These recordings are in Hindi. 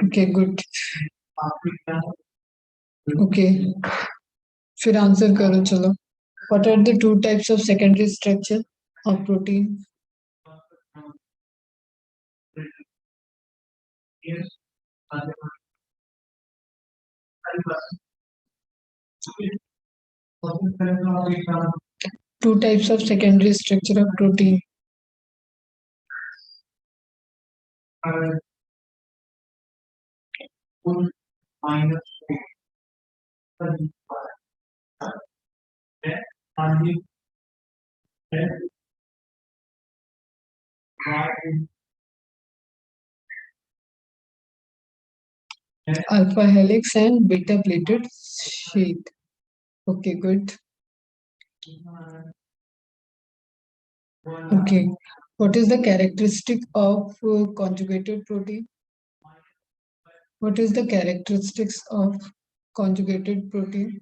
Okay, good. Okay, फिर आंसर करो चलो. What are the two types of secondary structure of protein? Two types of secondary structure of protein. Alpha helix and beta plated sheath. Okay, good. Okay. What is the characteristic of conjugated protein? What is the characteristics of conjugated protein?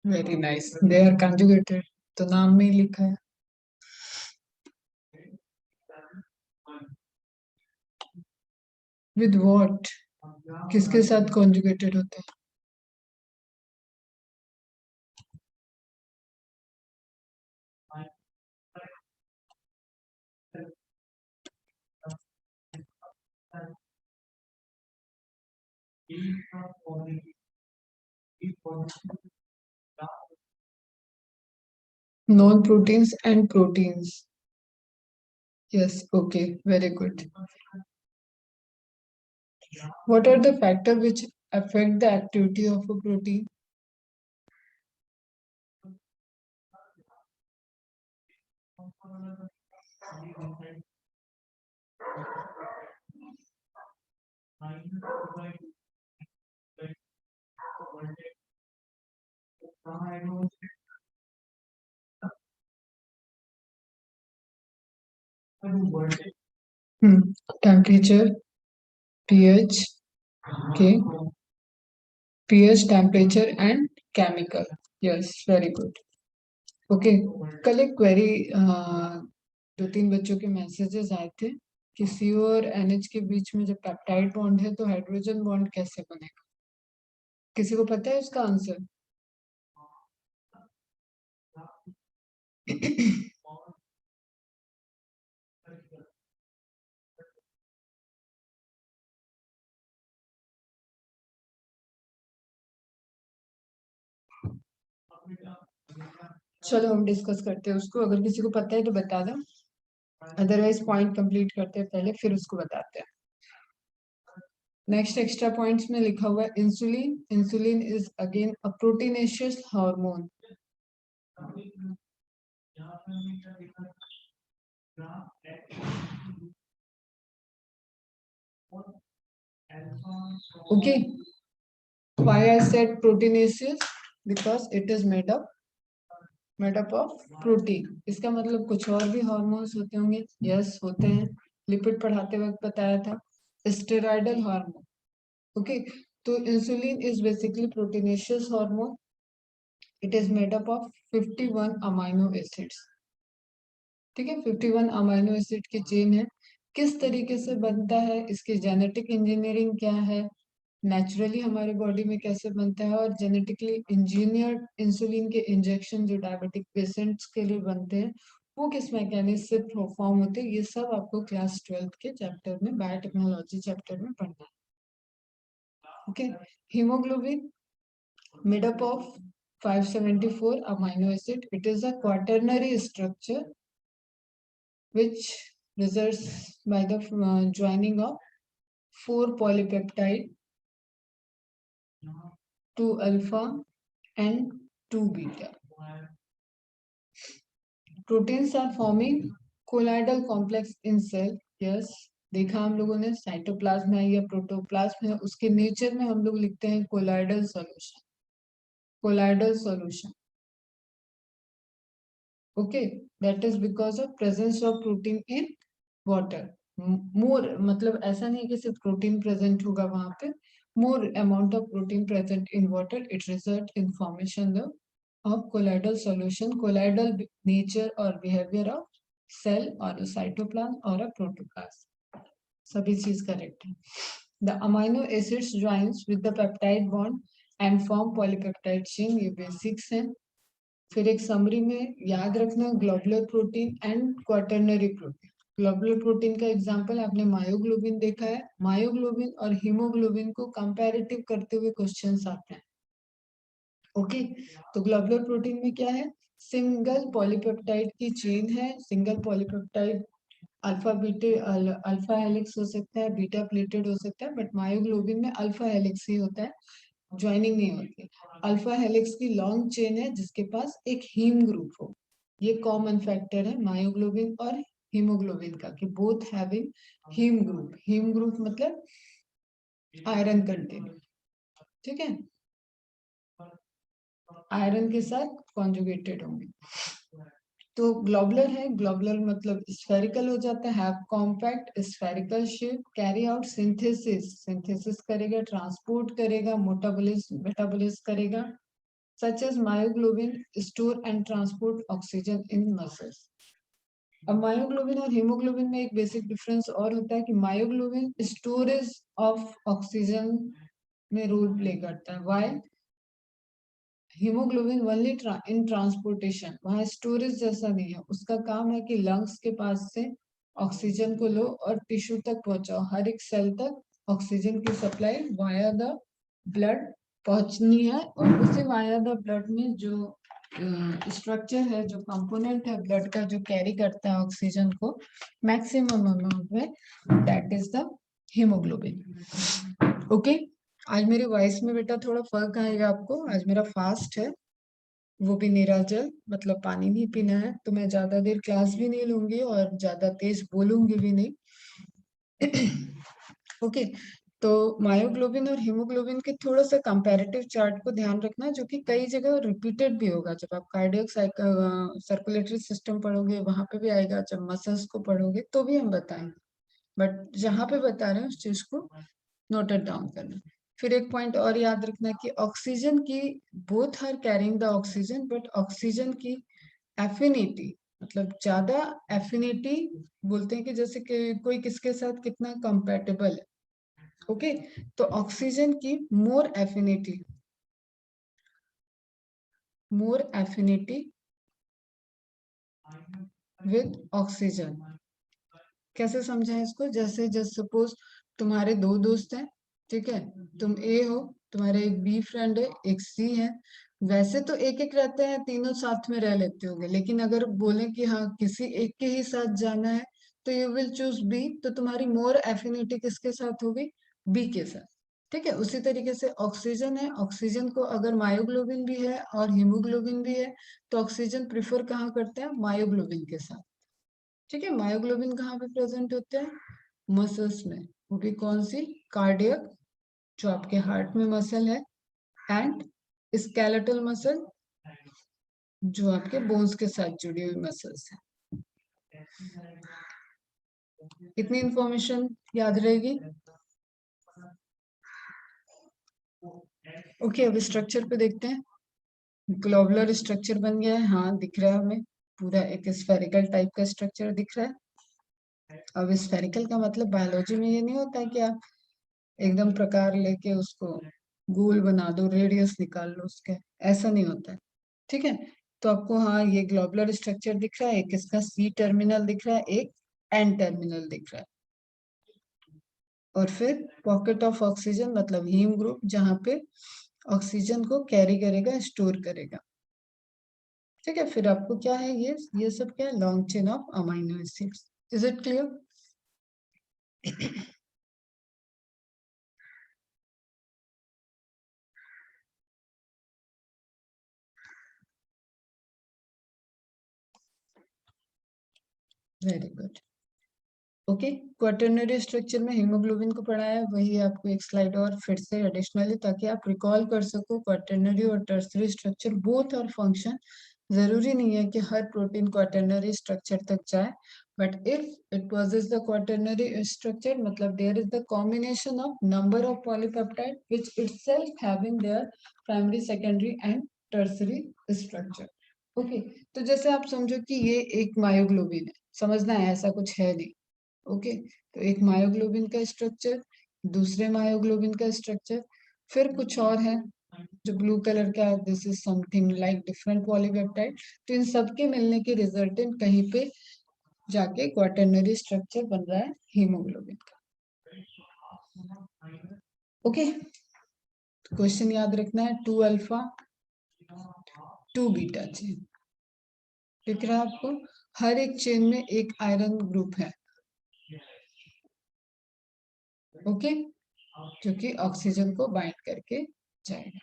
Very nice. They are conjugated. तो नाम में ही लिखा है. With what? किसके साथ conjugated होते हैं? Non-proteins and proteins. Yes, okay, very good. What are the factors which affect the activity of a protein? Temperature, pH, okay, pH, temperature and chemical. Yes, very good. Okay. कल एक क्वेरी दो तीन बच्चों के मैसेजेस आए थे कि CO और NH के बीच में जब पेप्टाइड बॉन्ड है तो हाइड्रोजन बॉन्ड कैसे बनेगा. किसी को पता है उसका आंसर? चलो हम डिस्कस करते हैं उसको. अगर किसी को पता है तो बता दो, अदरवाइज पॉइंट कंप्लीट करते हैं पहले फिर उसको बताते हैं. नेक्स्ट एक्स्ट्रा पॉइंट्स में लिखा हुआ है insulin. Insulin is again a proteinaceous hormone. Okay, why I said proteinaceous? Because it is made up of protein. इसका मतलब कुछ और भी हार्मोन्स होते होंगे. यस, होते हैं. लिपिड पढ़ाते वक्त बताया था. Steroidal hormone. ओके, तो insulin is basically proteinaceous hormone. It is made up of 51 amino acids. ठीक है, 51 अमाइनो एसिड की चेन है. किस तरीके से बनता है, इसकी जेनेटिक इंजीनियरिंग क्या है, नेचुरली हमारे बॉडी में कैसे बनता है, और जेनेटिकली इंजीनियर्ड इंसुलिन के इंजेक्शन जो डायबिटिक पेशेंट्स के लिए बनते हैं वो किस मैकेनिज्म से परफॉर्म होते हैं, ये सब आपको क्लास 12th के चैप्टर में, बायोटेक्नोलॉजी चैप्टर में पढ़ना है. Okay. Haemoglobin made up of 574 amino acid. It is a quaternary structure which results by the joining of 4 polypeptide, 2 alpha and 2 beta. Proteins are forming colloidal complex in cell. Yes, देखा हम लोगों ने. साइटोप्लाज्म है या प्रोटोप्लाज्म है, उसके नेचर में हम लोग लिखते हैं colloidal solution. Colloidal solution. Okay, that is because of presence of protein in water. More मतलब ऐसा नहीं कि सिर्फ प्रोटीन प्रेजेंट होगा वहां पे, more amount of protein present in water, it result in formation of colloidal solution, colloidal nature or behavior of cell or a cytoplasm or a protoplasm। सभी चीज करेक्ट है। The amino acids joins with the peptide bond and form polypeptide chain, ये बेसिक्स है। फिर एक समरी में याद रखना globular protein and quaternary protein. Globular protein का एग्जांपल आपने मायोग्लोबिन देखा है, मायोग्लोबिन और हीमोग्लोबिन को कंपैरेटिव करते हुए क्वेश्चंस आते हैं। ओके, तो ग्लोबुलर प्रोटीन में क्या है, सिंगल पॉलीपेप्टाइड की चेन है, single polypeptide alpha beta alpha helix हो सकता है, बीटा प्लेटेड हो सकता है, बट मायोग्लोबिन में अल्फा हेलिक्स ही होता है, ज्वाइनिंग नहीं होती। अल्फा हेलिक्स की लॉन्ग चेन है जिसके पास एक हीम ग्रुप हो, ये कॉमन फैक्टर है मायोग्लोबिन और हीमोग्लोबिन का कि both having haem group. Haem group मतलब आयरन कंटेंट, ठीक है, आयरन के साथ कॉन्जुगेटेड होंगे। तो ग्लोबुलर है, ग्लोबुलर मतलब स्फेरिकल हो जाता है, have compact spherical shape, carry out synthesis, synthesis करेगा, ट्रांसपोर्ट करेगा, मेटाबोलिज्म करेगा, such as myoglobin store and transport oxygen in muscles। अब मायोग्लोबिन और हीमोग्लोबिन में एक बेसिक डिफरेंस और होता है कि मायोग्लोबिन स्टोरेज ऑफ ऑक्सीजन में रोल प्ले करता है, while haemoglobin only in transportation, वहां स्टोरेज जैसा नहीं है, उसका काम है कि लंग्स के पास से ऑक्सीजन को लो और टिश्यू तक पहुंचाओ, हर एक सेल तक ऑक्सीजन की सप्लाई वाया द ब्लड पहुंचनी है, और उसी वाया द ब्लड में जो स्ट्रक्चर है, जो कंपोनेंट है ब्लड का जो कैरी करता है ऑक्सीजन को मैक्सिमम अमाउंट में, that is the haemoglobin. Okay, आज मेरी वॉइस में बेटा थोड़ा फर्क आएगा आपको, आज मेरा फास्ट है, वो भी निराजल मतलब पानी नहीं पीना है, तो मैं ज्यादा देर क्लास भी नहीं लूंगी और ज्यादा तेज बोलूंगी भी नहीं। ओके, तो मायोग्लोबिन और हीमोग्लोबिन के थोड़ा सा कंपैरेटिव चार्ट को ध्यान रखना, जो कि कई जगह रिपीटेड भी होगा, जब आप कार्डियक सर्कुलेटरी सिस्टम पढ़ोगे वहां पे भी आएगा, जब मसल्स को पढ़ोगे तो भी हम बताएंगे, बट जहां पे बता रहे हैं उस चीज को नोटेड डाउन करना। फिर एक पॉइंट और याद रखना कि ऑक्सीजन की both are carrying the oxygen, but oxygen की एफिनिटी मतलब ज्यादा एफिनिटी बोलते हैं कि जैसे कि कोई किसके साथ कितना कंपैटिबल है। ओके, तो ऑक्सीजन की मोर एफिनिटी विद ऑक्सीजन। कैसे समझा इसको, जैसे जस्ट सपोज तुम्हारे दो दोस्त हैं, ठीक है, तुम ए हो, तुम्हारे एक बी फ्रेंड है, एक सी है, वैसे तो एक एक रहते हैं, तीनों साथ में रह लेते होंगे, लेकिन अगर बोले कि हाँ किसी एक के ही साथ जाना है तो यू विल चूज बी, तो तुम्हारी मोर एफिनिटी किसके साथ होगी, बी के साथ। ठीक है, उसी तरीके से ऑक्सीजन है, ऑक्सीजन को अगर मायोग्लोबिन भी है और हीमोग्लोबिन भी है तो ऑक्सीजन प्रिफर कहाँ करते हैं, मायोग्लोबिन के साथ। ठीक है, मायोग्लोबिन कहाँ पे प्रेजेंट होते हैं, मसल्स में, वो भी कौन सी, कार्डियक जो आपके हार्ट में मसल है, एंड स्केलेटल मसल जो आपके बोन्स के साथ जुड़ी हुई मसल्स है। कितनी इंफॉर्मेशन याद रहेगी। ओके, अब स्ट्रक्चर पे देखते हैं। ग्लोबुलर स्ट्रक्चर बन गया है, हाँ दिख रहा है हमें, पूरा एक स्फेरिकल टाइप का स्ट्रक्चर दिख रहा है। अब स्फेरिकल का मतलब बायोलॉजी में ये नहीं होता है कि आप एकदम प्रकार लेके उसको गोल बना दो, रेडियस निकाल लो उसके, ऐसा नहीं होता है। ठीक है, तो आपको हाँ ये ग्लोबुलर स्ट्रक्चर दिख रहा है, एक इसका सी टर्मिनल दिख रहा है, एक एन टर्मिनल दिख रहा है, और फिर पॉकेट ऑफ ऑक्सीजन मतलब हीम ग्रुप जहाँ पे ऑक्सीजन को कैरी करेगा, स्टोर करेगा। ठीक है, फिर आपको क्या है, ये सब क्या है, long chain of amino acids. Is it clear. Very good. Okay, quaternary structure में हीमोग्लोबिन को पढ़ाया है, वही आपको एक स्लाइड और फिर से एडिशनली, ताकि आप रिकॉल कर सको क्वाटरनरी और tertiary structure both are function जरूरी नहीं है कि हर प्रोटीन क्वाटरनरी स्ट्रक्चर तक जाए, but if it possesses the quaternary structure, मतलब there is the combination of number of polypeptide which itself having their primary, secondary and tertiary structure. Okay तो जैसे आप समझो कि ये एक मायोग्लोबिन है, समझना है ऐसा कुछ है नहीं। ओके तो एक मायोग्लोबिन का स्ट्रक्चर, दूसरे मायोग्लोबिन का स्ट्रक्चर, फिर कुछ और है जो ब्लू कलर का, this is something like different polypeptide. तो इन सब के मिलने के रिजल्टेंट कहीं पे जाके क्वाटरनरी स्ट्रक्चर बन रहा है हीमोग्लोबिन का। ओके क्वेश्चन याद रखना है 2 अल्फा 2 बीटा चेन, दिख रहा है आपको? हर एक चेन में एक आयरन ग्रुप है, ओके जो कि ऑक्सीजन को बाइंड करके जाएगा।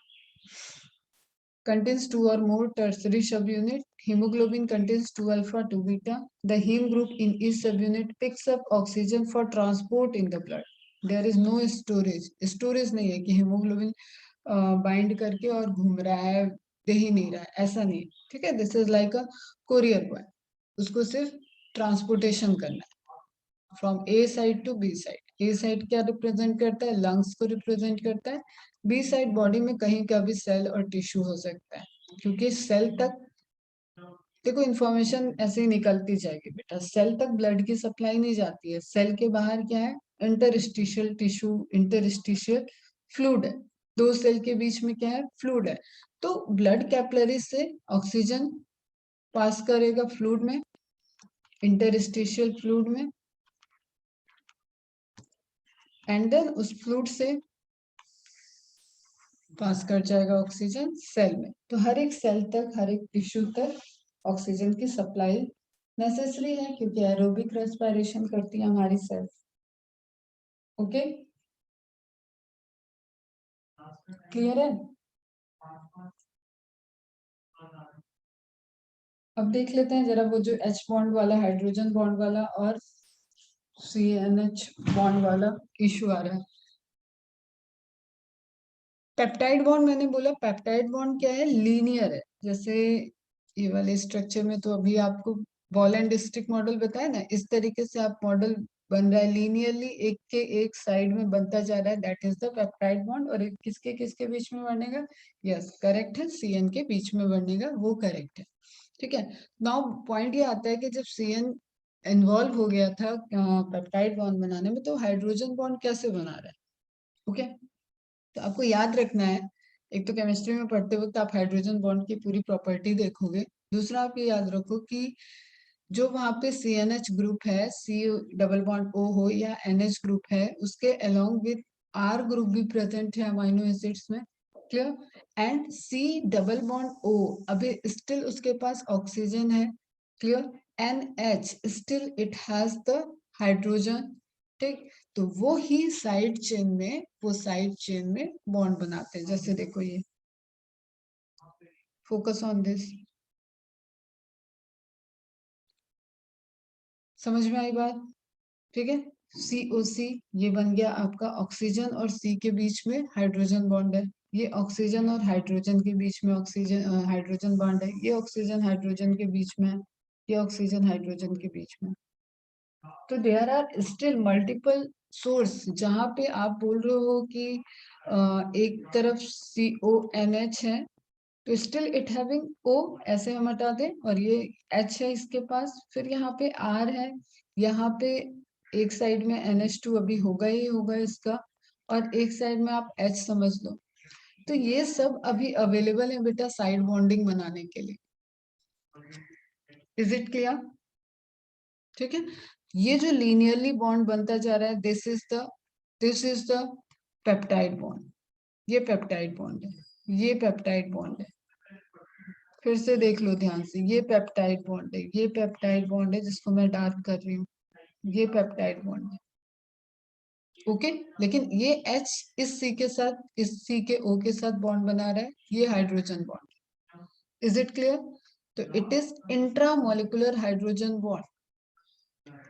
Contains 2 or more tertiary subunit. Hemoglobin contains 2 alpha 2 beta. The heme group in each subunit picks up oxygen for transport in the blood. There is no storage. Storage नहीं है कि hemoglobin बाइंड करके और घूम रहा है, दे ही नहीं रहा है, ऐसा नहीं। ठीक है, this is like a courier boy, उसको सिर्फ ट्रांसपोर्टेशन करना है from A side to B side. A side क्या रिप्रेजेंट करता है? लंग्स को रिप्रेजेंट करता है। बी साइड बॉडी में कहीं का भी सेल और टिश्यू हो सकता है, क्योंकि सेल तक देखो इंफॉर्मेशन ऐसे ही निकलती जाएगी बेटा, सेल तक ब्लड की सप्लाई नहीं जाती है। सेल के बाहर क्या है? इंटरस्टिशियल टिश्यू, इंटरस्टिशियल फ्लूइड है, दो सेल के बीच में क्या है? फ्लूइड है। तो ब्लड कैपिलरी से ऑक्सीजन पास करेगा फ्लूइड में, इंटरस्टिशियल फ्लूइड में, एंड देन उस फ्लूइड से पास कर जाएगा ऑक्सीजन सेल में। तो हर एक सेल तक, हर एक टिश्यू तक ऑक्सीजन की सप्लाई नेसेसरी है, क्योंकि एरोबिक रेस्पिरेशन करती है हमारी सेल्स। ओके क्लियर है? अब देख लेते हैं जरा वो जो H बॉन्ड वाला, हाइड्रोजन बॉन्ड वाला और CNH बॉन्ड वाला इशू आ रहा है। पेप्टाइड बॉन्ड, मैंने बोला पेप्टाइड बॉन्ड क्या है? लीनियर है। जैसे ये वाले स्ट्रक्चर में तो अभी आपको बॉल एंड स्टिक मॉडल बताया ना, इस तरीके से आप मॉडल बन रहा है लीनियरली, एक के एक साइड में बनता जा रहा है, that is the peptide bond. और किसके किसके बीच में बनेगा? यस करेक्ट है, CN के बीच में बनेगा, वो करेक्ट है। ठीक है, नाउ पॉइंट ये आता है कि जब CN इन्वॉल्व हो गया था पेप्टाइड बॉन्ड बनाने में, तो हाइड्रोजन बॉन्ड कैसे बना रहा है? ओके तो आपको याद रखना है, एक तो केमिस्ट्री में पढ़ते वक्त आप हाइड्रोजन बॉन्ड की पूरी प्रॉपर्टी देखोगे। दूसरा आप ये याद रखो कि जो वहां पे CNH ग्रुप है, C डबल बॉन्ड O हो या NH ग्रुप है, उसके अलोंग विद R ग्रुप भी प्रेजेंट है अमीनो एसिड्स में। Clear? And C double bond O अभी स्टिल उसके पास ऑक्सीजन है। Clear? NH still it has the hydrogen. ठीक, तो वो ही साइड चेन में, वो साइड चेन में बॉन्ड बनाते हैं। जैसे देखो ये, फोकस ऑन दिस, समझ में आई बात? ठीक है, COC ये बन गया आपका ऑक्सीजन और C के बीच में हाइड्रोजन बॉन्ड है। ये ऑक्सीजन और हाइड्रोजन के बीच में ऑक्सीजन हाइड्रोजन बॉन्ड है। ये ऑक्सीजन हाइड्रोजन के बीच में है, ये ऑक्सीजन हाइड्रोजन के बीच में। तो there are still multiple source जहां पे आप बोल रहे हो कि एक तरफ CONH है, तो स्टिल इट हैविंग O, ऐसे हम हटा दें, और ये H है इसके पास, फिर यहाँ पे R है, यहाँ पे एक साइड में NH2 अभी होगा ही होगा इसका, और एक साइड में आप H समझ लो। तो ये सब अभी अवेलेबल है बेटा साइड बॉन्डिंग बनाने के लिए। Is it clear? ठीक है, ये जो लीनियरली बॉन्ड बनता जा रहा है, this is the peptide bond. ये पेप्टाइड बॉन्ड है, ये पेप्टाइड बॉन्ड है। फिर से देख लो ध्यान से, ये पेप्टाइड बॉन्ड है, ये पेप्टाइड बॉन्ड है जिसको मैं डार्क कर रही हूँ, ये पेप्टाइड बॉन्ड है। ओके लेकिन ये H इस C के साथ, इस C के O के साथ बॉन्ड बना रहा है, ये hydrogen bond. Is it clear? तो it is intramolecular hydrogen bond,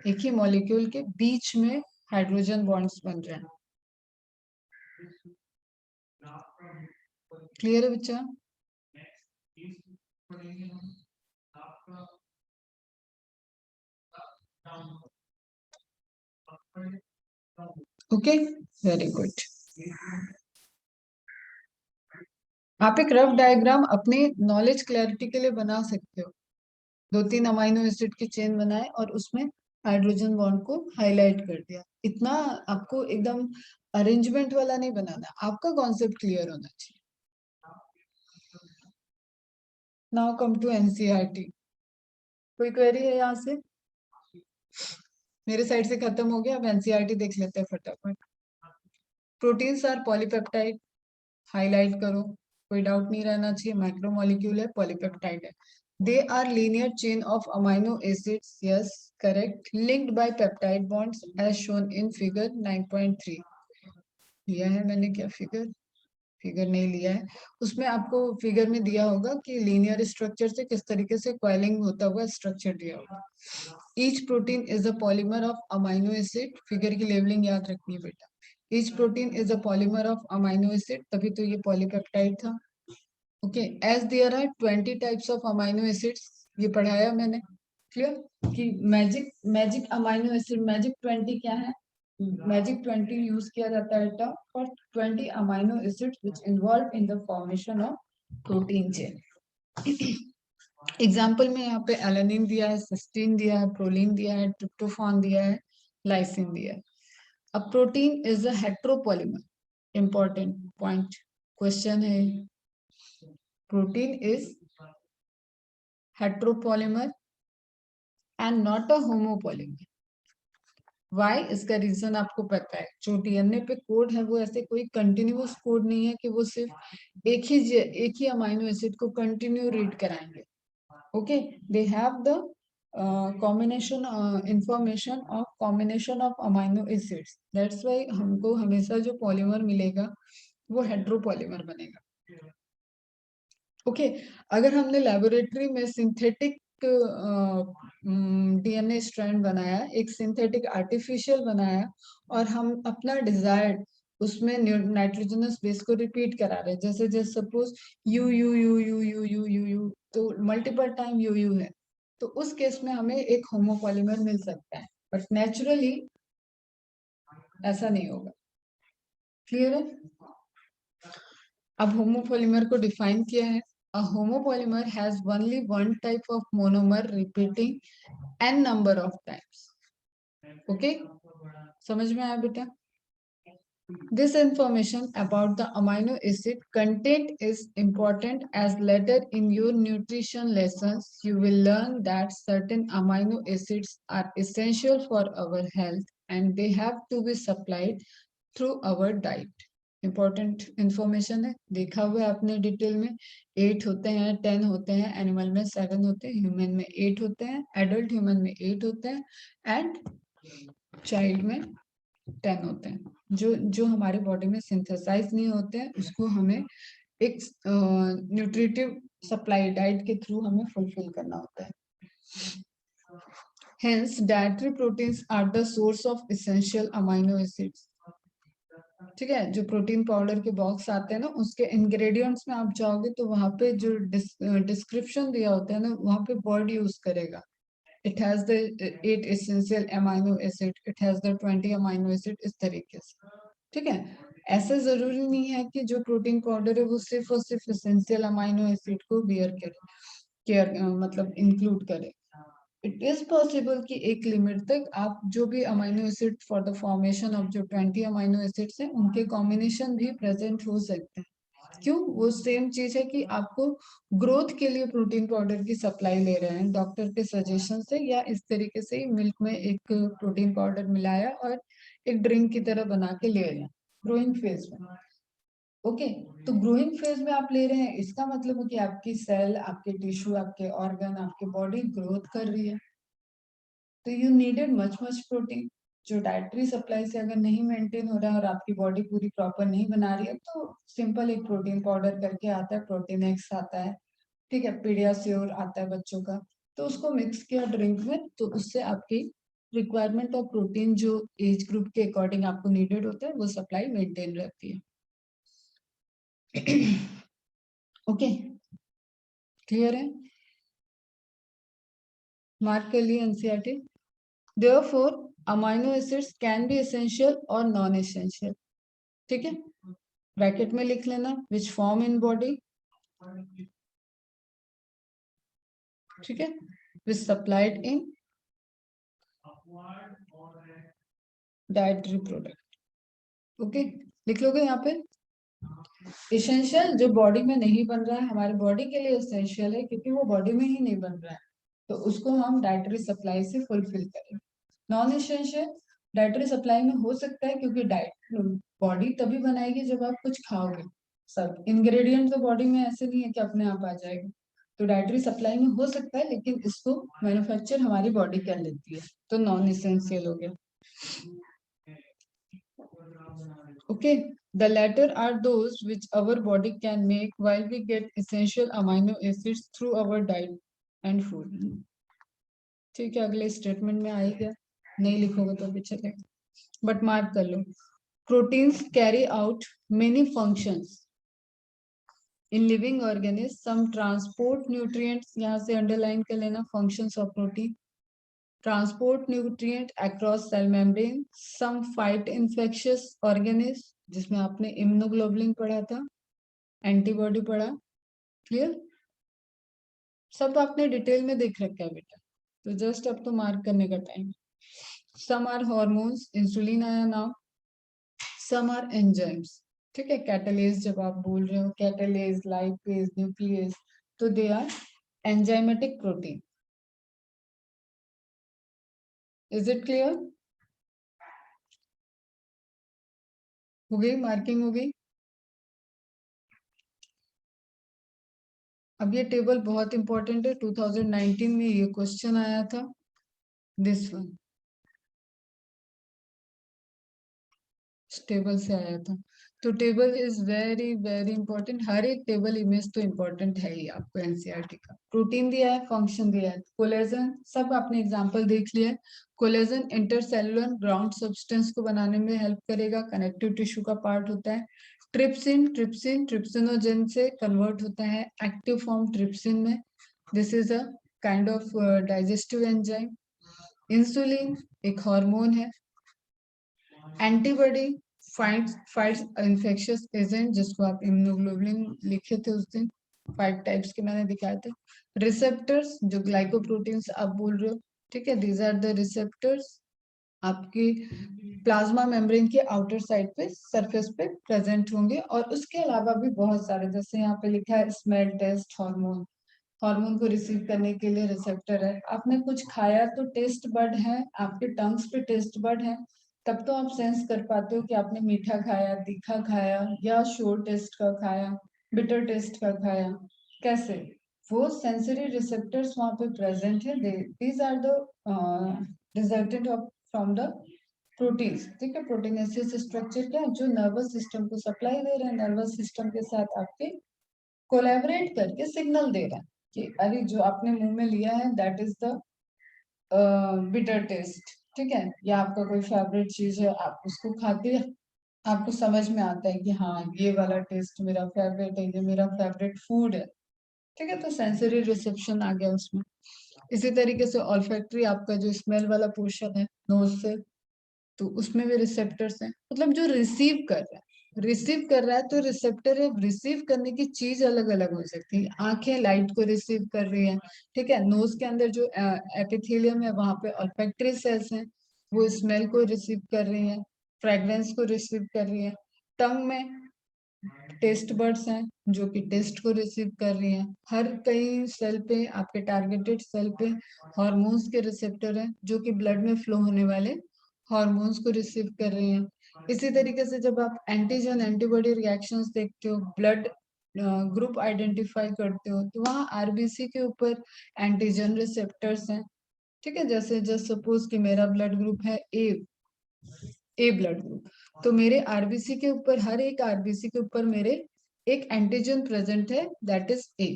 एक ही मॉलिक्यूल के बीच में हाइड्रोजन बॉन्ड्स बन रहे हैं। क्लियर है बच्चा? Okay, very good. आप एक रफ डायग्राम अपने नॉलेज क्लैरिटी के लिए बना सकते हो। 2-3 अमाइनो एसिड की चेन बनाए और उसमें हाइड्रोजन बॉन्ड को हाईलाइट कर दिया। इतना आपको एकदम अरेंजमेंट वाला नहीं बनाना, आपका कॉन्सेप्ट क्लियर होना चाहिए। Now come to NCERT. कोई क्वेरी है यहाँ से? मेरे साइड से खत्म हो गया, अब एनसीईआरटी देख लेते हैं फटाफट। प्रोटीन्स आर पॉलीपेप्टाइड, हाईलाइट करो, कोई डाउट नहीं रहना चाहिए। मैक्रोमोलिक्यूल है, पॉलीपेप्टाइड है। They are linear chain of amino acids, yes correct, linked by peptide bonds as shown in figure 9.3। लिया है मैंने क्या फिगर? फिगर नहीं लिया है। उसमें आपको फिगर में दिया होगा कि लीनियर स्ट्रक्चर से किस तरीके से कॉइलिंग होता हुआ स्ट्रक्चर दिया होगा। Each protein is a polymer of amino acid. Figure की लेबलिंग याद रखनी है बेटा। Each protein is a polymer of amino acid, तभी तो ये पॉलीपेप्टाइड था। Okay, as there are 20 types of amino acids, ये पढ़ाया मैंने। क्लियर कि magic magic amino acid, magic 20 क्या है? मैजिक 20 यूज किया जाता है term for 20 amino acids which involve in the formation of protein chain. Example में यहाँ पे एलेनिन दिया है, सिस्टीन दिया है, प्रोलीन दिया है, ट्रिप्टोफान दिया है, लाइसिन दिया है। अब protein is a heteropolymer, important point question है। Protein is heteropolymer and not a homopolymer. Why? इसका रीजन आपको पता है। जो डीएनए पे कोड है वो ऐसे कोई कंटिन्यूअस कोड नहीं है कि वो सिर्फ एक ही अमाइनो एसिड को कंटिन्यू रीड कराएंगे। Okay, they have the combination information of combination of amino acids, that's why हमको हमेशा जो पॉलीमर मिलेगा वो हेट्रोपॉलीमर बनेगा। ओके, अगर हमने लेबोरेटरी में सिंथेटिक डीएनए स्ट्रैंड बनाया, एक सिंथेटिक आर्टिफिशियल बनाया, और हम अपना डिजायर्ड उसमें नाइट्रोजनस बेस को रिपीट करा रहे हैं, जैसे जैसे suppose you you you you you you you you, तो मल्टीपल टाइम यू यू है, तो उस केस में हमें एक होमोपॉलीमर मिल सकता है, बट नेचुरली ऐसा नहीं होगा। क्लियर है? अब होमोपॉलीमर को डिफाइन किया है। A homopolymer has only one type of monomer repeating n number of times. Okay? समझ में आया बेटा? This information about the amino acid content is important as later in your nutrition lessons you will learn that certain amino acids are essential for our health and they have to be supplied through our diet. Important information है, देखा हुआ है आपने डिटेल में। 8 होते हैं, 10 होते हैं, एनिमल में 7 होते हैं, ह्यूमन में 8 होते हैं, एडल्ट ह्यूमन में 8 होते हैं, एंड चाइल्ड में 10 होते हैं। जो हमारी बॉडी में सिंथेसाइज नहीं होते हैं उसको हमें एक न्यूट्रिटिव सप्लाई डाइट के थ्रू हमें फुलफिल करना होता है। Hence, dietary proteins are the source of essential amino acids. ठीक है, जो प्रोटीन पाउडर के बॉक्स आते हैं ना, उसके इंग्रेडिएंट्स में आप जाओगे तो वहां पे जो डिस्क्रिप्शन दिया होता है ना, वहां पे वर्ड यूज करेगा। It has the 8 essential amino acid, it has the 20 amino acid, इस तरीके से। ठीक है, ऐसा जरूरी नहीं है कि जो प्रोटीन पाउडर है वो सिर्फ और सिर्फ एसेंशियल अमाइनो एसिड को बियर करे, केयर मतलब इंक्लूड करे। इट इज पॉसिबल कि एक लिमिट तक आप जो भी amino acid for the formation of जो 20 अमाइनो एसिड्स हैं उनके कॉम्बिनेशन भी प्रेजेंट हो सकते हैं। क्यों? वो सेम चीज है कि आपको ग्रोथ के लिए प्रोटीन पाउडर की सप्लाई ले रहे हैं डॉक्टर के सजेशन से, या इस तरीके से मिल्क में एक प्रोटीन पाउडर मिलाया और एक ड्रिंक की तरह बना के ले रहे हैं ग्रोइंग फेज में। ओके, तो ग्रोइंग फेज में आप ले रहे हैं, इसका मतलब है कि आपकी सेल, आपके टिश्यू, आपके ऑर्गन, आपकी बॉडी ग्रोथ कर रही है, तो you needed much much protein. जो डाइटरी सप्लाई से अगर नहीं मेंटेन हो रहा है और आपकी बॉडी पूरी प्रॉपर नहीं बना रही है, तो सिंपल एक प्रोटीन पाउडर करके आता है, प्रोटीन एक्स आता है, ठीक है, पीडियाश्योर आता है बच्चों का, तो उसको मिक्स किया ड्रिंक में, तो उससे आपकी रिक्वायरमेंट ऑफ प्रोटीन जो एज ग्रुप के अकॉर्डिंग आपको नीडेड होता है वो सप्लाई मेंटेन रहती है। ओके, क्लियर है? मार्क कर लिए NCERT. Therefore, amino acids can be essential और नॉन एसेंशियल। ठीक है, ब्रैकेट में लिख लेना विच फॉर्म इन बॉडी, ठीक है, which supplied in dietary product. Okay, लिख लोगे यहाँ पे इसेंशियल जो बॉडी में नहीं बन रहा है, हमारे बॉडी के लिए इसेंशियल है क्योंकि वो बॉडी में ही नहीं बन रहा है, तो उसको हम डाइटरी सप्लाई से फुलफिल करेंगे। नॉन इसेंशियल डाइटरी सप्लाई में हो सकता है क्योंकि डाइट बॉडी तभी बनाएगी जब आप कुछ खाओगे। सब इंग्रेडिएंट तो बॉडी में ऐसे नहीं है कि अपने आप आ जाएगा, तो डाइटरी सप्लाई में हो सकता है लेकिन इसको मैन्युफैक्चर हमारी बॉडी कर लेती है, तो नॉन इसेंशियल हो गया। Okay, the latter are those which our body can make while we get essential amino acids through our diet and food. ठीक है, अगले स्टेटमेंट में आएगा, नहीं लिखोगे तो भी चलेगा, बट मार्क कर लो। Proteins carry out many functions in living organism, some transport nutrients, यहाँ से अंडरलाइन कर लेना functions of protein. Transport nutrient across cell membrane, some fight infectious organism, जिसमें आपने इम्यूनोग्लोबुलिन पढ़ा था, एंटीबॉडी पढ़ा, क्लियर, सब आपने डिटेल में देख रखा है बेटा, तो जस्ट अब तो मार्क करने का time. Some are hormones, insulin आया नाउ, सम आर एंजाइम्स, ठीक है, कैटालेज जब आप बोल रहे हो, कैटालेज, लाइपेज, न्यूक्लियस, तो they are enzymatic protein. Is it clear? हो गई मार्किंग, हो गई। अब ये टेबल बहुत इंपॉर्टेंट है, 2019 में ये क्वेश्चन आया था, दिस वन टेबल से आया था, तो table is very very important. हर एक टेबल इमेज तो इम्पोर्टेंट है ही आपको एनसीईआरटी का। प्रोटीन दिया है, फंक्शन दिया है, कोलेजन सब आपने एग्जांपल देख लिया है। कोलेजन इंटरसेलुलर ग्राउंड सब्सटेंस को बनाने में हेल्प करेगा, कनेक्टिव टिश्यू का पार्ट होता है। ट्रिप्सिन, ट्रिप्सिन ट्रिप्सिनोजेन से कन्वर्ट होता है एक्टिव फॉर्म ट्रिप्सिन में, this is a kind of digestive enzyme. Insulin एक हार्मोन है। एंटीबॉडी फाइट्स इन्फेक्शियस एजेंट, जिसको आप इम्यूनोग्लोबुलिन लिखे थे उस दिन, 5 टाइप्स के मैंने दिखाए थे। रिसेप्टर्स जो ग्लाइकोप्रोटीन्स आप बोल रहे हो, ठीक है, दीज आर द रिसेप्टर्स आपकी प्लाज्मा मेम्ब्रेन के आउटर साइड पे सरफेस पे प्रेजेंट होंगे, और उसके अलावा भी बहुत सारे, जैसे यहाँ पे लिखा है स्मेल टेस्ट हार्मोन, हार्मोन को रिसीव करने के लिए रिसेप्टर है। आपने कुछ खाया तो टेस्ट बड है, आपके टंग्स पे टेस्ट बड है, तब तो आप सेंस कर पाते हो कि आपने मीठा खाया, तीखा खाया, या श्योर टेस्ट का खाया, बिटर टेस्ट का खाया। कैसे? वो सेंसरी रिसेप्टर्स वहां पे प्रेजेंट है, these are the resultant of from the proteins, ठीक है। प्रोटीनेसिस स्ट्रक्चर क्या है, जो नर्वस सिस्टम को सप्लाई दे रहे हैं, नर्वस सिस्टम के साथ आपके कोलैबोरेट करके सिग्नल दे रहा है कि अरे जो आपने मुंह में लिया है that is the bitter taste, ठीक है, या आपका कोई फेवरेट चीज है, आप उसको खाते हैं, आपको समझ में आता है कि हाँ ये वाला टेस्ट मेरा फेवरेट है, ये मेरा फेवरेट फूड है, ठीक है, तो सेंसरी रिसेप्शन आ गया उसमें। इसी तरीके से ऑल्फैक्टरी आपका जो स्मेल वाला पोर्शन है नोज से, तो उसमें भी रिसेप्टर्स हैं, मतलब जो रिसीव कर रहा है, रिसीव कर रहा है तो रिसेप्टर है, रिसीव करने की चीज अलग अलग हो सकती है। आंखें लाइट को रिसीव कर रही हैं, ठीक है, नोज के अंदर जो एपिथेलियम है वहां पे ऑल्फैक्टरी सेल्स हैं, वो स्मेल को रिसीव कर रही हैं, फ्रेग्रेंस को रिसीव कर रही है। टंग में टेस्ट बर्ड्स हैं जो कि टेस्ट को रिसीव कर रही हैं। हर कई सेल पे, आपके टारगेटेड सेल पे हॉर्मोन्स के रिसेप्टर हैं जो कि ब्लड में फ्लो होने वाले हॉर्मोन्स को रिसीव कर रही हैं। इसी तरीके से जब आप एंटीजन एंटीबॉडी रिएक्शंस देखते हो, ब्लड ग्रुप आइडेंटिफाई करते हो, तो वहाँ आरबीसी के ऊपर एंटीजन रिसेप्टर्स हैं, ठीक है। जैसे जस्ट सपोज कि मेरा ब्लड ग्रुप है ए ब्लड ग्रुप, तो मेरे आरबीसी के ऊपर, हर एक आरबीसी के ऊपर मेरे एक एंटीजन प्रेजेंट है, दैट इज ए।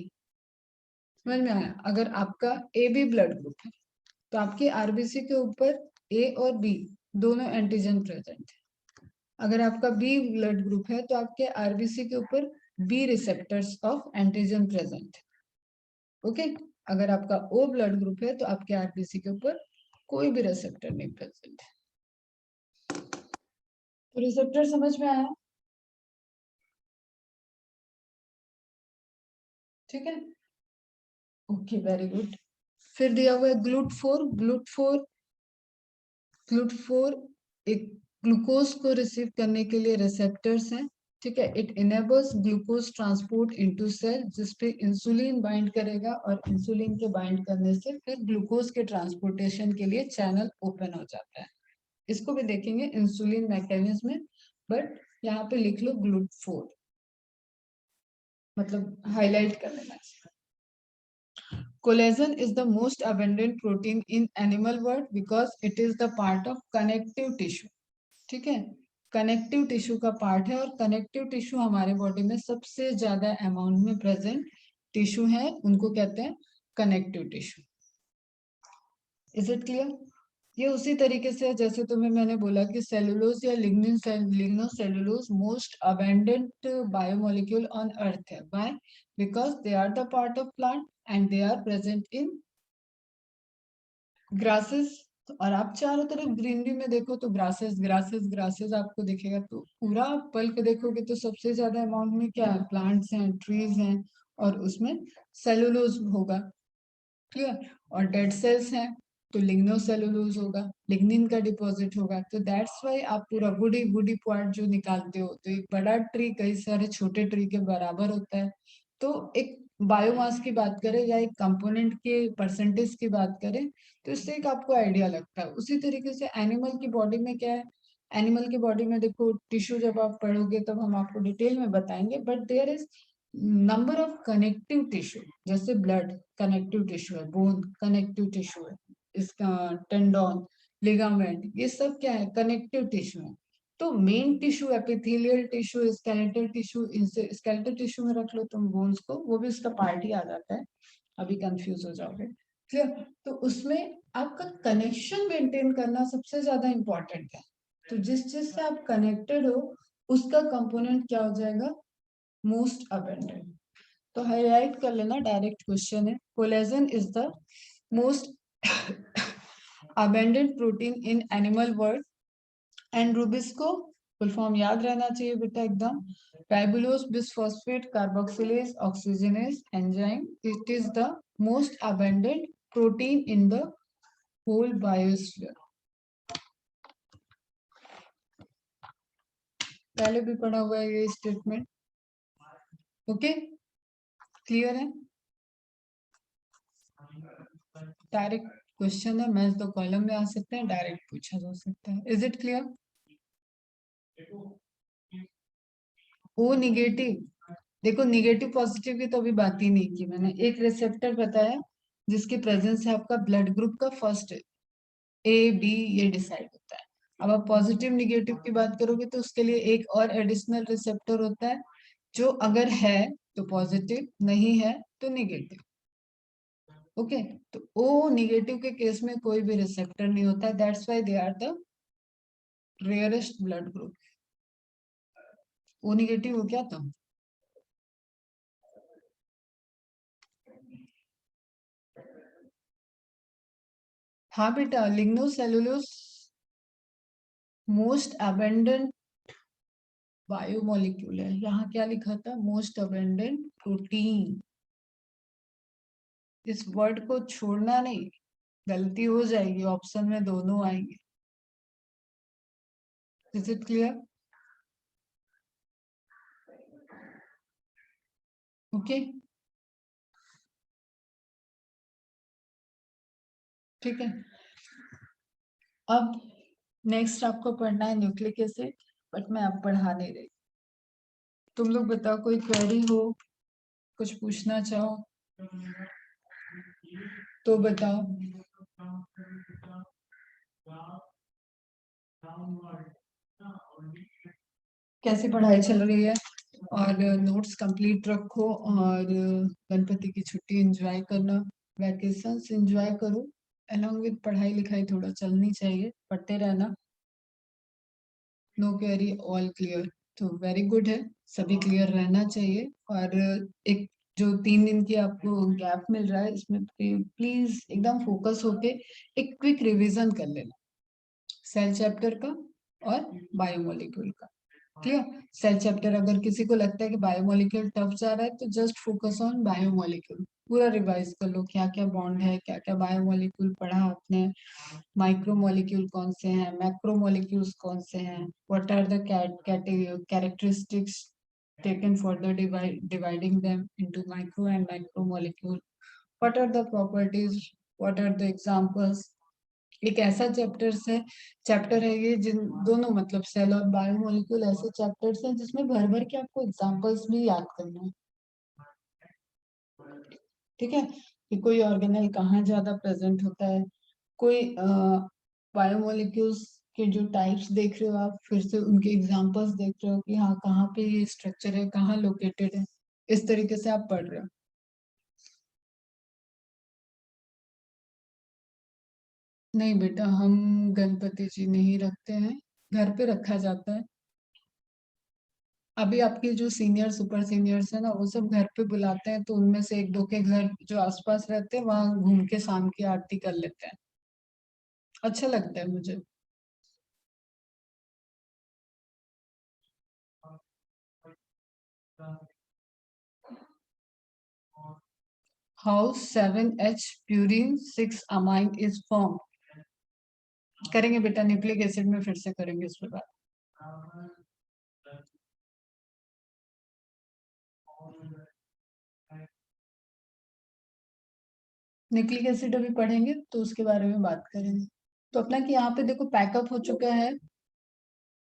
समझ में आया? अगर आपका ए बी ब्लड ग्रुप है तो आपके आरबीसी के ऊपर ए और बी दोनों एंटीजन प्रेजेंट है। अगर आपका बी ब्लड ग्रुप है तो आपके आरबीसी के ऊपर B receptors of antigen present है। ओके, अगर आपका ओ ब्लड ग्रुप है तो आपके आरबीसी के ऊपर कोई भी रिसेप्टर नहीं प्रेजेंट है। तो रिसेप्टर समझ में आया? ठीक है, ओके, वेरी गुड। फिर दिया हुआ है ग्लूट4। ग्लूट4 एक ग्लूकोज को रिसीव करने के लिए रिसेप्टर्स हैं। ठीक है, it enables glucose transport into cell, जिसपे इंसुलिन बाइंड करेगा और इंसुलिन के बाइंड करने से फिर ग्लूकोज के ट्रांसपोर्टेशन के लिए चैनल ओपन हो जाता है। इसको भी देखेंगे इंसुलिन मैकेनिज्म में, बट यहाँ पे लिख लो ग्लूट4, मतलब हाईलाइट कर लेना चाहिए। Collagen is the most abundant protein in animal world because it is the part of connective tissue. ठीक है, कनेक्टिव टिश्यू का पार्ट है, और कनेक्टिव टिश्यू हमारे बॉडी में सबसे ज्यादा अमाउंट में प्रेजेंट टिश्यू है, उनको कहते हैं connective tissue. Is it clear? ये उसी तरीके से जैसे तुम्हें मैंने बोला कि सेलुलोज या lignocellulose most abundant biomolecule on earth है। Why? Because they are the part of plant and they are present in grasses. और आप चारों तरफ ग्रीनरी में देखो तो ग्रासेस ग्रासेस ग्रासेस आपको दिखेगा, तो पूरा बल्क देखोगे तो सबसे ज्यादा अमाउंट में क्या है? प्लांट्स हैं, ट्रीज हैं, और उसमें सेलुलोज होगा। क्लियर? और डेड सेल्स हैं तो लिग्नोसेलुलोज होगा, लिग्निन का डिपॉजिट होगा। तो दैट्स वाई आप पूरा वुडी वुडी पार्ट जो निकालते हो तो एक बड़ा ट्री कई सारे छोटे ट्री के बराबर होता है। तो एक बायोमास की बात करें या एक कंपोनेंट के परसेंटेज की बात करें तो इससे एक आपको आइडिया लगता है। उसी तरीके से एनिमल की बॉडी में क्या है? एनिमल की बॉडी में देखो टिश्यू, जब आप पढ़ोगे तब हम आपको डिटेल में बताएंगे, but there is number of connective tissue. जैसे ब्लड कनेक्टिव टिश्यू है, बोन कनेक्टिव टिश्यू है, इसका टेंडोन, लिगामेंट, ये सब क्या है? कनेक्टिव टिश्यू है। तो main tissue epithelial tissue, skeletal tissue, इनसे स्केलेटल टिश्यू में रख लो तुम बोन्स को, वो भी उसका पार्ट ही आ जाता है, अभी कंफ्यूज हो जाओगे। क्लियर? तो उसमें आपका कनेक्शन मेंटेन करना सबसे ज्यादा इंपॉर्टेंट है। तो जिस चीज से आप कनेक्टेड हो उसका कंपोनेंट क्या हो जाएगा? Most abundant. तो हाईलाइट कर लेना, डायरेक्ट क्वेश्चन है। Collagen is the most abundant protein in animal world and rubisco full form याद रहना चाहिए बेटा एकदम। Ribulose bisphosphate carboxylase oxygenase enzyme, it is the most abundant protein in the whole biosphere. पहले भी पढ़ा हुआ है ये स्टेटमेंट। ओके, क्लियर है? डायरेक्ट क्वेश्चन है, मैच तो कॉलम में आ सकते हैं, डायरेक्ट पूछा जा सकता है। Is it clear? O negative, देखो निगेटिव पॉजिटिव की तो अभी बात ही नहीं की मैंने। एक रिसेप्टर बताया जिसकी प्रेजेंस है आपका ब्लड ग्रुप का फर्स्ट ए बी, ये डिसाइड होता है। अब आप पॉजिटिव निगेटिव की बात करोगे तो उसके लिए एक और एडिशनल रिसेप्टर होता है, जो अगर है तो पॉजिटिव, नहीं है तो निगेटिव। ओके, तो ओ निगेटिव के केस में कोई भी रिसेप्टर नहीं होता है, that's why they are the rarest blood group. O negative हो क्या तुम? हाँ बेटा, लिग्नोसेलुलोज मोस्ट अबेंडेंट बायोमोलिक्यूल है। यहाँ क्या लिखा था? Most abundant protein. इस वर्ड को छोड़ना नहीं, गलती हो जाएगी, ऑप्शन में दोनों आएंगे। Is it clear? ओके, ठीक है। अब नेक्स्ट आपको पढ़ना है न्यूक्लिक एसिड, बट मैं अब पढ़ा नहीं रही। तुम लोग बताओ, कोई क्वेरी हो, कुछ पूछना चाहो तो बताओ। कैसी पढ़ाई चल रही है? और नोट्स कंप्लीट रखो, और गणपति की छुट्टी एंजॉय करना, वैकेशंस एंजॉय करो, अलॉन्ग विद पढ़ाई लिखाई थोड़ा चलनी चाहिए, पढ़ते रहना। नो क्वेरी, ऑल क्लियर, तो वेरी गुड है, सभी क्लियर रहना चाहिए। और एक जो 3 दिन की आपको गैप मिल रहा है इसमें प्लीज एकदम फोकस होके एक क्विक रिवीजन कर लेना सेल चैप्टर का और बायोमोलिक्यूल का। क्लियर? सेल चैप्टर अगर किसी को लगता है कि बायोमोलिक्यूल टफ जा रहा है तो जस्ट फोकस ऑन बायोमोलिक्यूल, पूरा रिवाइज कर लो क्या क्या बॉन्ड है, क्या क्या बायोमोलिक्यूल पढ़ा आपने, माइक्रोमोलिक्यूल कौन से हैं, मैक्रोमोलिक्यूल्स कौन से हैं, what are the characteristics taken for the dividing them into micro and macromolecule, what are the properties, what are the examples। एक ऐसा चैप्टर है ये जिन दोनों मतलब सेल और बायोमोलिक्यूल ऐसे चैप्टर्स हैं जिसमें भर भर के आपको एग्जांपल्स भी याद करना है। ठीक है कि कोई ऑर्गेनेल कहाँ ज्यादा प्रेजेंट होता है, कोई बायोमोलिक्यूल्स के जो टाइप्स देख रहे हो आप फिर से उनके एग्जांपल्स देख रहे हो कि हाँ कहाँ पे ये स्ट्रक्चर है, कहाँ लोकेटेड है, इस तरीके से आप पढ़ रहे हो। नहीं बेटा, हम गणपति जी नहीं रखते हैं, घर पे रखा जाता है। अभी आपके जो सीनियर सुपर सीनियर्स है ना वो सब घर पे बुलाते हैं तो उनमें से एक दो के घर जो आसपास रहते हैं वहां घूम के शाम की आरती कर लेते हैं, अच्छा लगता है मुझे। House 7H purine 6 amine is form. करेंगे बेटा, न्यूक्लिक एसिड में फिर से करेंगे इस पे बात। न्यूक्लिक एसिड अभी पढ़ेंगे तो उसके बारे में बात करेंगे। तो अपना कि यहाँ पे देखो पैकअप हो चुका है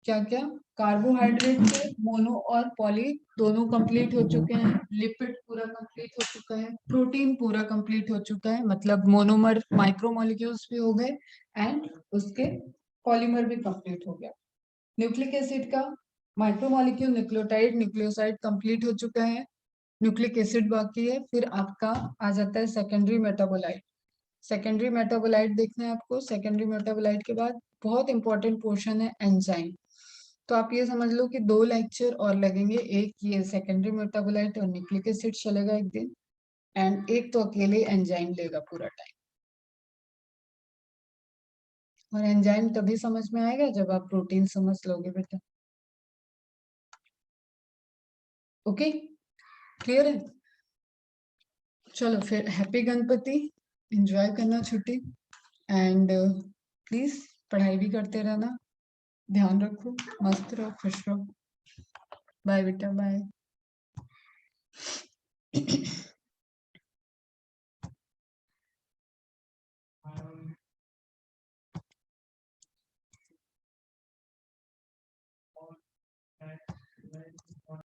क्या क्या, कार्बोहाइड्रेट के मोनो और पॉली दोनों कंप्लीट हो चुके हैं, लिपिड पूरा कंप्लीट हो चुका है, प्रोटीन पूरा कंप्लीट हो चुका है, मतलब मोनोमर माइक्रोमोलिक्यूल्स भी हो गए एंड उसके पॉलीमर भी कंप्लीट हो गया। न्यूक्लिक एसिड का माइक्रोमोलिक्यूल न्यूक्लियोटाइड न्यूक्लियोसाइड कंप्लीट हो चुका है, न्यूक्लिक एसिड बाकी है, फिर आपका आ जाता है सेकेंडरी मेटाबोलाइट। सेकेंडरी मेटाबोलाइट देखना है आपको, सेकेंडरी मेटाबोलाइट के बाद बहुत इंपॉर्टेंट पोर्शन है एंजाइम। तो आप ये समझ लो कि 2 लेक्चर और लगेंगे, एक ये सेकेंडरी मेटाबोलाइट और न्यूक्लिक एसिड चलेगा एक दिन एंड एक तो अकेले एंजाइम लेगा पूरा टाइम। और एंजाइम तभी समझ में आएगा जब आप प्रोटीन समझ लोगे बेटा। ओके, क्लियर है? चलो फिर हैप्पी गणपति, एंजॉय करना छुट्टी एंड प्लीज पढ़ाई भी करते रहना, ध्यान रखो, मस्त रहो, खुश रहो। बाय बेटा, बाय।